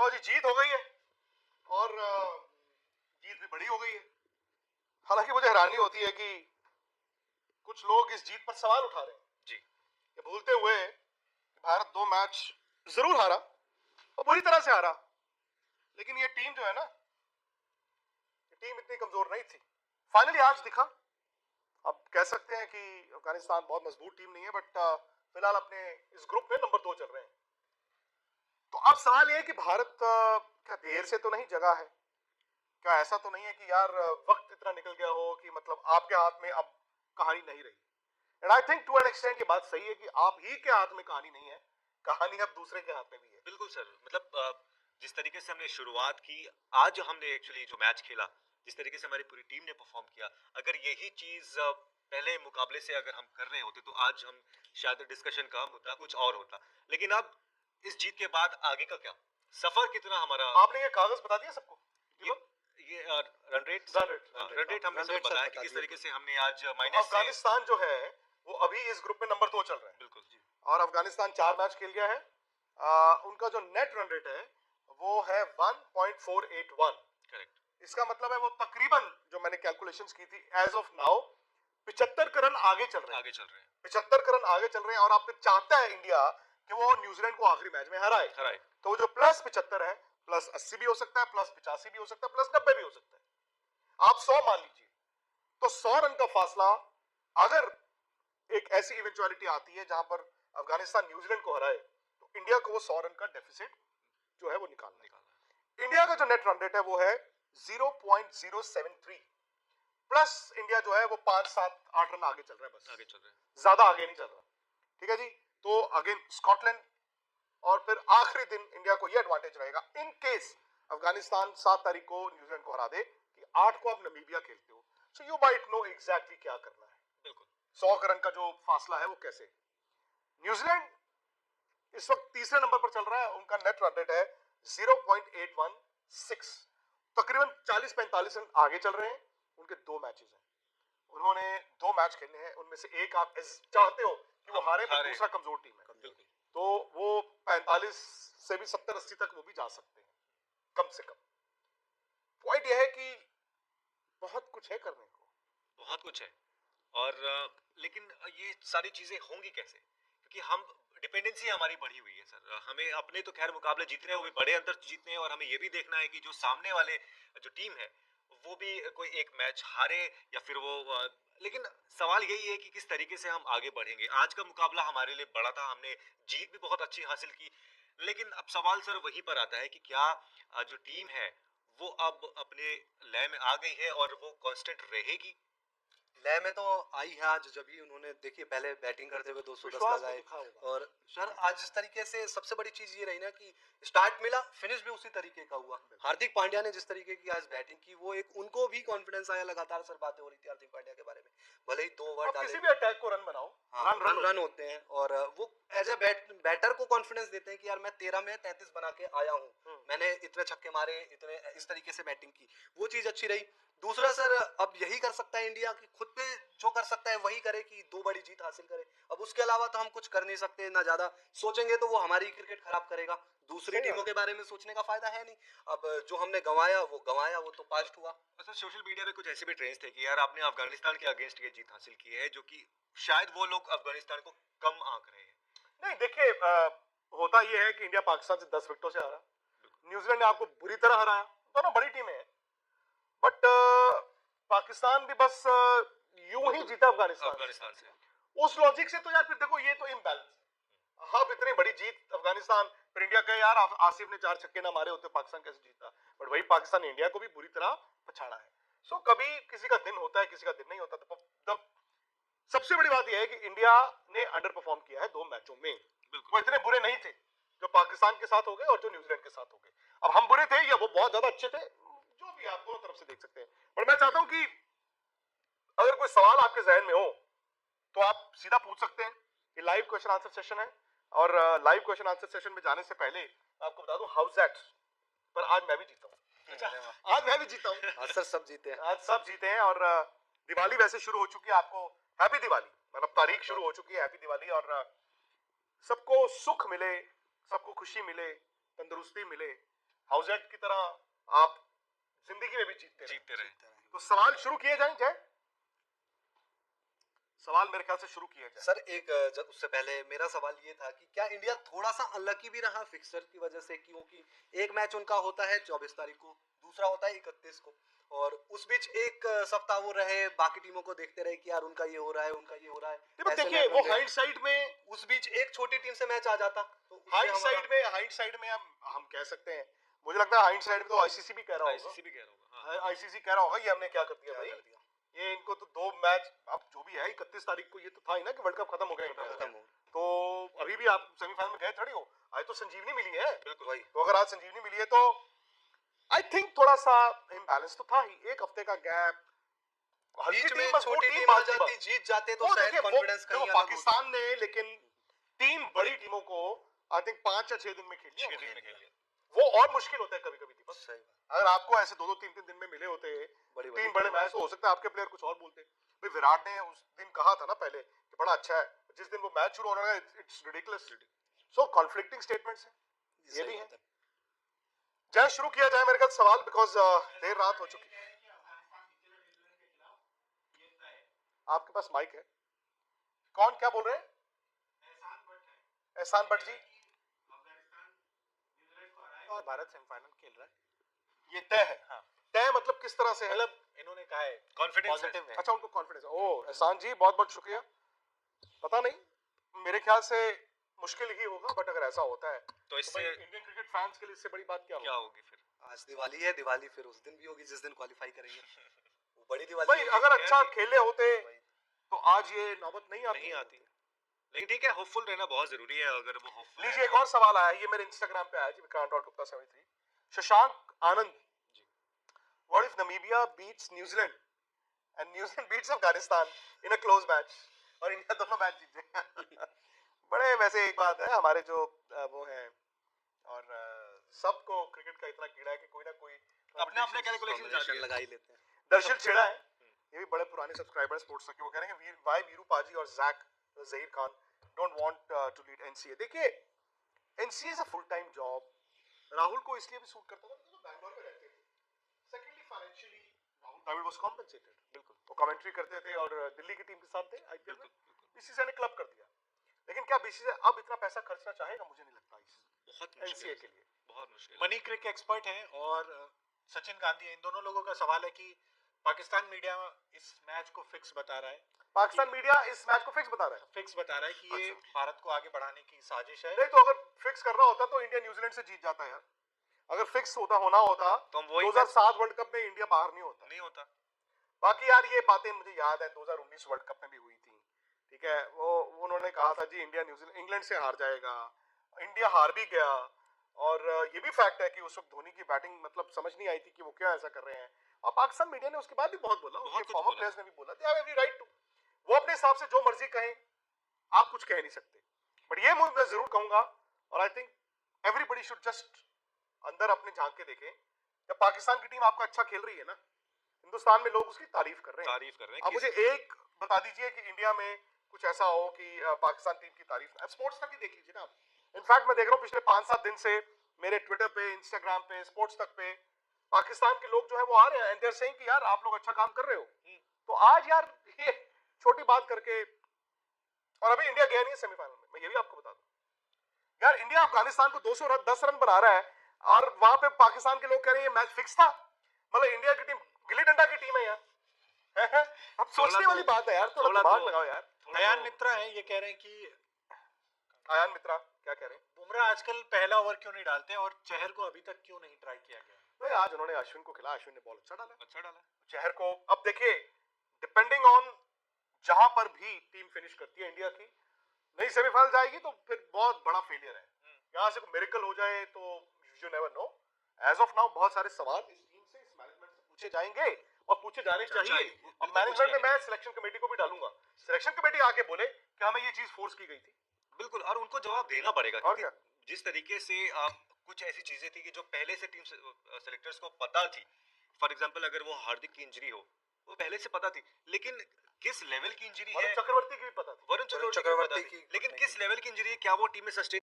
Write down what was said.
लो जी, जीत हो गई है और जीत भी बड़ी हो गई है। हालांकि मुझे हैरानी होती है कि कुछ लोग इस जीत पर सवाल उठा रहे हैं जी। ये भूलते हुए कि भारत 2 मैच जरूर हारा और बुरी तरह से हारा, लेकिन ये टीम जो है ना, ये टीम इतनी कमजोर नहीं थी। फाइनली आज दिखा। अब कह सकते हैं कि अफगानिस्तान बहुत मजबूत टीम नहीं है, बट फिलहाल अपने इस ग्रुप में नंबर 2 चल रहे हैं। तो अब सवाल ये है कि भारत क्या देर से तो नहीं जगा है? क्या ऐसा तो नहीं है कि यार वक्त इतना निकल गया हो कि मतलब आपके हाथ में अब कहानी नहीं रही? And I think to an extent ये बात सही है कि आप ही के हाथ में कहानी नहीं है, कहानी अब दूसरे के हाथ में भी है। बिल्कुल सर, मतलब जिस तरीके से हमने शुरुआत की, आज हमने एक्चुअली जो मैच खेला, जिस तरीके से हमारी पूरी टीम ने परफॉर्म किया, अगर यही चीज पहले मुकाबले से अगर हम कर रहे होते तो आज हम शायद डिस्कशन का मुद्दा कुछ और होता। लेकिन अब इस जीत के बाद आगे का क्या सफर, कितना हमारा आपने ये कागज बता दिया सबको? ये रन रेट रन रेट हमने सब बताया कि किस तरीके से हमने आज माइनस अफगानिस्तान जो है वो अभी इस ग्रुप में नंबर 2 चल रहा है। बिल्कुल जी। और अफगानिस्तान 4 मैच खेल गया है। उनका जो नेट रन रेट है वो है 1.481। करेक्ट। इसका मतलब है वो तकरीबन, जो मैंने कैलकुलेशंस की थी, एज ऑफ नाउ 75 रन आगे चल रहे हैं। 75 रन आगे चल रहे हैं और आप फिर चाहता है इंडिया कि वो न्यूजीलैंड को आखिरी मैच में हराए। तो वो जो प्लस 75 है, प्लस 80 भी हो सकता है, प्लस 85 भी हो सकता है, प्लस 90 भी हो सकता है। आप 100 मान लीजिए, तो 100 रन का फासला, अगर एक ऐसी इवेंचुअलिटी आती है जहां पर अफगानिस्तान न्यूजीलैंड को हराए, तो इंडिया को वो 100 रन का डेफिसिट जो है वो निकालना है। इंडिया का जो नेट रन रेट है वो है 0.073, प्लस इंडिया जो है वो 5, 7, 8 रन आगे चल रहा है, बस आगे चल रहे हैं, ज्यादा आगे नहीं चल रहा। ठीक है जी। तो अगेन स्कॉटलैंड, और फिर आखिरी दिन इंडिया को ये एडवांटेज रहेगा इन केस अफगानिस्तान 7 तारीख को न्यूजीलैंड को हरा दे कि 8 को आप नमीबिया खेलते हो, so you might know exactly क्या करना है। बिल्कुल 100 रन का जो फासला है वो कैसे। न्यूजीलैंड इस वक्त तीसरे नंबर पर चल रहा है, उनका नेट रन रेट है 0.816, तकरीबन 40-45 रन आगे चल रहे हैं। उनके 2 मैचेस हैं, उन्होंने 2 मैच खेलने हैं, उनमें से एक आप चाहते हो कि वो हारे, पर दूसरा कमजोर टीम है, तो वो 45 से भी 70-80 तक वो भी जा सकते हैं कम से कम। पॉइंट यह है कि बहुत कुछ है करने को, बहुत कुछ है। और लेकिन ये सारी चीजें होंगी कैसे, क्योंकि हम डिपेंडेंसी हमारी बढ़ी हुई है सर। हमें अपने तो खैर मुकाबले जीतने हैं, वो भी बड़े अंतर जीतने हैं, और हमें ये भी देखना है कि जो सामने वाले जो टीम है वो भी कोई एक मैच हारे या फिर वो लेकिन सवाल यही है कि किस तरीके से हम आगे बढ़ेंगे। आज का मुकाबला हमारे लिए बड़ा था, हमने जीत भी बहुत अच्छी हासिल की, लेकिन अब सवाल सर वहीं पर आता है कि क्या जो टीम है वो अब अपने लय में आ गई है और वो कांस्टेंट रहेगी। लय में तो आई है आज, जब ही उन्होंने देखिए पहले बैटिंग करते हुए 210 लगाए, और सर आज इस तरीके से सबसे बड़ी चीज ये रही ना कि स्टार्ट मिला, फिनिश भी उसी तरीके का हुआ। हार्दिक पांड्या ने जिस तरीके की आज बैटिंग की, वो एक उनको भी कॉन्फिडेंस आया। लगातार सर बातें हो रही थी हार्दिक पांड्या के बारे में, भले ही 2 ओवर डाले, किसी भी अटैक को रन बनाओ, रन होते हैं, और वो एज ए बैटर को कॉन्फिडेंस देते हैं कि यार मैं 13 में 33 बना के आया हूँ, मैंने इतने छक्के मारे, इतने इस तरीके से बैटिंग की, वो चीज अच्छी रही। दूसरा सर, अब यही कर सकता है इंडिया कि खुद पे जो कर सकता है वही करे, कि 2 बड़ी जीत हासिल करे। अब उसके अलावा तो हम कुछ कर नहीं सकते, ना ज्यादा सोचेंगे तो वो हमारी क्रिकेट खराब करेगा, दूसरी टीमों के बारे में सोचने का फायदा है नहीं। अब जो हमने गंवाया वो तो पास्ट हुआ। अच्छा, सोशल मीडिया पे कुछ ऐसे भी ट्रेंड्स थे कि यार आपने अफगानिस्तान के अगेंस्ट ये जीत हासिल की है, जो कि शायद वो लोग अफगानिस्तान को कम आंक रहे हैं। नहीं, देखिए होता यह है कि इंडिया पाकिस्तान से 10 विकेटों से हारा, न्यूजीलैंड ने आपको बुरी तरह हराया, दोनों बड़ी टीमें हैं, बट पाकिस्तान भी बस यूं ही जीता अफगानिस्तान से। उस लॉजिक से तो यार फिर देखो ये तो इम्बैलेंस। हाँ, इतनी बड़ी जीत अफगानिस्तान, फिर इंडिया कहे यार आसिफ ने 4 छक्के ना मारे होते पाकिस्तान कैसे जीता, बट वही पाकिस्तान ने इंडिया को भी बुरी तरह पछाड़ा है। सो कभी किसी का दिन होता है, किसी का दिन नहीं होता। तो सबसे बड़ी बात यह है कि इंडिया ने अंडर परफॉर्म किया है 2 मैचों में। वो इतने बुरे नहीं थे जो पाकिस्तान के साथ हो गए और जो न्यूजीलैंड के साथ हो गए। अब हम बुरे थे या वो बहुत ज्यादा अच्छे थे, जो भी आप दोनों तरफ से देख सकते हैं। पर मैं चाहता हूं कि अगर कोई सवाल आपके जहन में हो तो आप सीधा पूछ सकते हैं। ये लाइव क्वेश्चन आंसर सेशन है, और लाइव क्वेश्चन आंसर सेशन में जाने से पहले आपको बता दूं हाउस दैट, पर आज मैं भी जीता हूं। आज मैं भी जीता हूं। सर सब जीते हैं, आज सब जीते हैं। और दिवाली वैसे शुरू हो चुकी है, आपको हैप्पी दिवाली, मतलब तारीख शुरू हो चुकी है, हैप्पी दिवाली। और सबको सुख मिले, सबको खुशी मिले, तंदुरुस्ती मिले, हाउस एट की तरह आप जिंदगी में भी जीतते रहे। तो सवाल शुरू किए जाएं जय, सवाल मेरे ख्याल से शुरू किया जाए। सर एक उससे पहले मेरा सवाल ये था कि क्या इंडिया थोड़ा सा अनलकी भी रहा फिक्सर की वजह से, क्योंकि एक मैच उनका होता है 24 तारीख को, दूसरा होता है 31 को, और उस बीच एक सप्ताह वो रहे बाकी टीमों को देखते रहे कि यार उनका ये हो रहा है, उनका ये हो रहा है। ऐसे देखिए में वो अपन हाइंडसाइट में, उस बीच एक छोटी टीम से मैच आ जाता तो उससे हाइंडसाइट में हम कह सकते हैं, मुझे लगता है हाइंडसाइट में तो आईसीसी भी कह रहा होगा, आईसीसी भी कह रहा होगा, आईसीसी कह रहा होगा ये हमने क्या कर दिया भाई, ये इनको तो 2 मैच, अब जो भी है 31 तारीख को ये तो था ही ना कि वर्ल्ड कप खत्म हो गया इंडिया का। खत्म हो। तो अभी भी आप सेमीफाइनल में गए थोड़ी हो, आज तो संजीवनी मिली है। बिल्कुल वही। तो अगर आज संजीवनी मिली है तो आई थिंक थोड़ा सा इम्बैलेंस तो था ही, एक हफ्ते का गैप, बीच में छोटी टीम आ जाती, जीत जाते तो शायद कॉन्फिडेंस कहीं अलग होता। पाकिस्तान ने लेकिन 3 बड़ी टीमों को आई थिंक 5 या 6 दिन में खेल लिया, वो और मुश्किल होता है कभी कभी दीपक। सही बात। अगर आपको ऐसे 2-2 3-3 दिन में मिले होते बड़ी 3 बड़े मैच, तो हो सकता है आपके प्लेयर कुछ और बोलते। भाई विराट ने उस दिन कहा था ना पहले कि बड़ा अच्छा है, जिस दिन वो मैच शुरू होने लगा it's ridiculous. So conflicting statements हैं, ये भी है। जय शुरू किया जाए मेरे ख्याल सवाल, बिकॉज देर रात हो चुकी है। आपके पास माइक है, कौन क्या बोल रहे हैं? एहसान भट्ट जी। और भारत सेमीफाइनल खेल रहा है, ये तय है? हाँ। तय मतलब किस तरह से है? मतलब इन्होंने कहा है कॉन्फिडेंस पॉजिटिव है। अच्छा उनको कॉन्फिडेंस है। ओह एहसान जी बहुत बहुत शुक्रिया। पता नहीं, मेरे ख्याल से मुश्किल ही होगा, बट अगर ऐसा होता है तो इससे इंडियन क्रिकेट फैंस के लिए इससे बड़ी बात क्या क्या होगी? होगी फिर? आज दिवाली है, दिवाली फिर उस दिन भी होगी जिस दिन क्वालिफाई करेंगे। वो बड़ी दिवाली भाई होगी। अगर अच्छा खेले होते तो आज ये नौबत नहीं नहीं आती, लेकिन ठीक है, होपफुल रहना बहुत जरूरी है। अगर वो होपफुल लीजिए एक और सवाल आया है, ये मेरे इंस्टाग्राम पे आया जी, vikrant.gupta73। Shashank Anand, what if Namibia beats New Zealand and New Zealand beats Afghanistan in a close match और इंडिया दोनों मैच जीत जाए? बड़े वैसे एक बात है, हमारे जो वो हैं और सबको क्रिकेट का इतना कीड़ा है कि कोई ना कोई अपने अपने कैलकुलेशन Combination लगा ही लेते हैं। दर्शन छेड़ा है, ये भी बड़े पुराने सब्सक्राइबर स्पोर्ट्स तक के, वो कह रहे हैं वाई वीरू पाजी और Zaheer Khan don't want to lead NCA. देखिए NCA is a full time job, Rahul को इसलिए भी सूट करता था क्योंकि वो बैंगलोर में रहते थे। Secondly financially Rahul Dravid was compensated, बिल्कुल वो कमेंट्री करते थे और दिल्ली की टीम के साथ थे आईपीएल में, बीसीसीआई ने क्लब कर दिया। लेकिन क्या बीसीसीआई अब इतना पैसा खर्चना चाहेगा? मुझे नहीं लगता इस बहुत एनसीए के लिए। बहुत मुश्किल। मनी क्रिक एक्सपर्ट हैं और सचिन गांधी हैं, इन दोनों लोगों का सवाल है कि पाकिस्तान मीडिया इस मैच को फिक्स बता रहा है, पाकिस्तान मीडिया इस मैच को फिक्स बता रहा है। फिक्स बता रहा है कि ये भारत को आगे बढ़ाने की साजिश है। नहीं तो अगर फिक्स करना होता तो इंडिया न्यूजीलैंड से जीत जाता यार। अगर फिक्स होना होता तो हम वही 2007 वर्ल्ड कप में इंडिया बाहर नहीं होता। नहीं होता। बाकी यार ये बातें मुझे याद है 2019 वर्ल्ड कप में भी हुई थी, ठीक है, वो उन्होंने कहा था जी इंडिया न्यूजीलैंड इंग्लैंड से हार जाएगा, इंडिया हार भी गया। और ये भी फैक्ट है कि उस वक्त धोनी की बैटिंग मतलब समझ नहीं आई थी कि वो क्यों ऐसा कर रहे हैं। और पाकिस्तान मीडिया ने उसके बाद भी बहुत बोला, बहुत कुछ फॉर्मर बोला। प्लेयर्स ने भी बोला, they have every right to, वो अपने हिसाब से जो मर्जी कहें, आप कुछ कह नहीं सकते। बट ये मैं जरूर कहूंगा और I think everybody should just अंदर अपने झांक के देखें, जब पाकिस्तान की टीम आपका अच्छा खेल रही है ना, हिंदुस्तान में लोग उसकी तारीफ कर रहे हैं। तारीफ कर रहे हैं। अब मुझे एक बता दीजिए कि इंडिया में कुछ ऐसा हो कि पाकिस्तान टीम की तारीफ, अब स्पोर्ट्स तक ही देख लीजिए ना। इनफैक्ट मैं देख रहा हूँ पिछले 5-7 दिन से मेरे ट्विटर पे, इंस्टाग्राम पे, स्पोर्ट्स तक पे पाकिस्तान के लोग जो है वो आ रहे हैं एंड दे आर सेइंग कि यार आप लोग अच्छा काम कर रहे हो। तो आज यार ये छोटी बात करके, और अभी इंडिया गया नहीं है सेमीफाइनल में, मैं ये भी आपको बता दूं यार, इंडिया अफगानिस्तान को 210 रन बना रहा है और वहां पे पाकिस्तान के लोग कह रहे हैं ये मैच फिक्स था। मतलब इंडिया की टीम गिल्ली डंडा की टीम है यार। अब सोचने वाली बात है यार, थोड़ा दिमाग लगाओ यार। अयान मित्रा है, ये कह रहे हैं कि अयान मित्रा क्या कह रहे हैं? बुमराह आजकल पहला ओवर क्यों नहीं डालते और चहर को अभी तक क्यों नहीं ट्राई किया गया? तो आज उन्होंने अश्विन को खिलाया, अश्विन ने बॉल अच्छा डाला, अच्छा डाला। चहर को। अब देखिए डिपेंडिंग ऑन जहां पर भी टीम फिनिश करती है इंडिया की, नहीं सेमीफाइनल जाएगी तो फिर बहुत बड़ा फेलियर है। यहाँ से कोई मिरेकल हो जाए तो you never know. As of now बहुत सारे सवाल इस टीम से, इस मैनेजमेंट से पूछे जाएंगे और पूछे जाने चाहिए। और मैनेजमेंट में मैं सिलेक्शन कमेटी को भी डालूंगा, सिलेक्शन कमेटी आके बोले कि हमें ये चीज फोर्स की गई थी। बिल्कुल, और उनको जवाब देना पड़ेगा। और क्या? जिस तरीके से कुछ ऐसी चीजें थी कि जो पहले से टीम सेलेक्टर्स को पता थी, फॉर एग्जांपल अगर वो हार्दिक की इंजरी हो, वो पहले से पता थी, लेकिन किस लेवल की इंजरी है, वरुण चक्रवर्ती की भी पता थी, वरुण चक्रवर्ती की, लेकिन किस लेवल की इंजरी है, क्या वो टीम में सस्टेन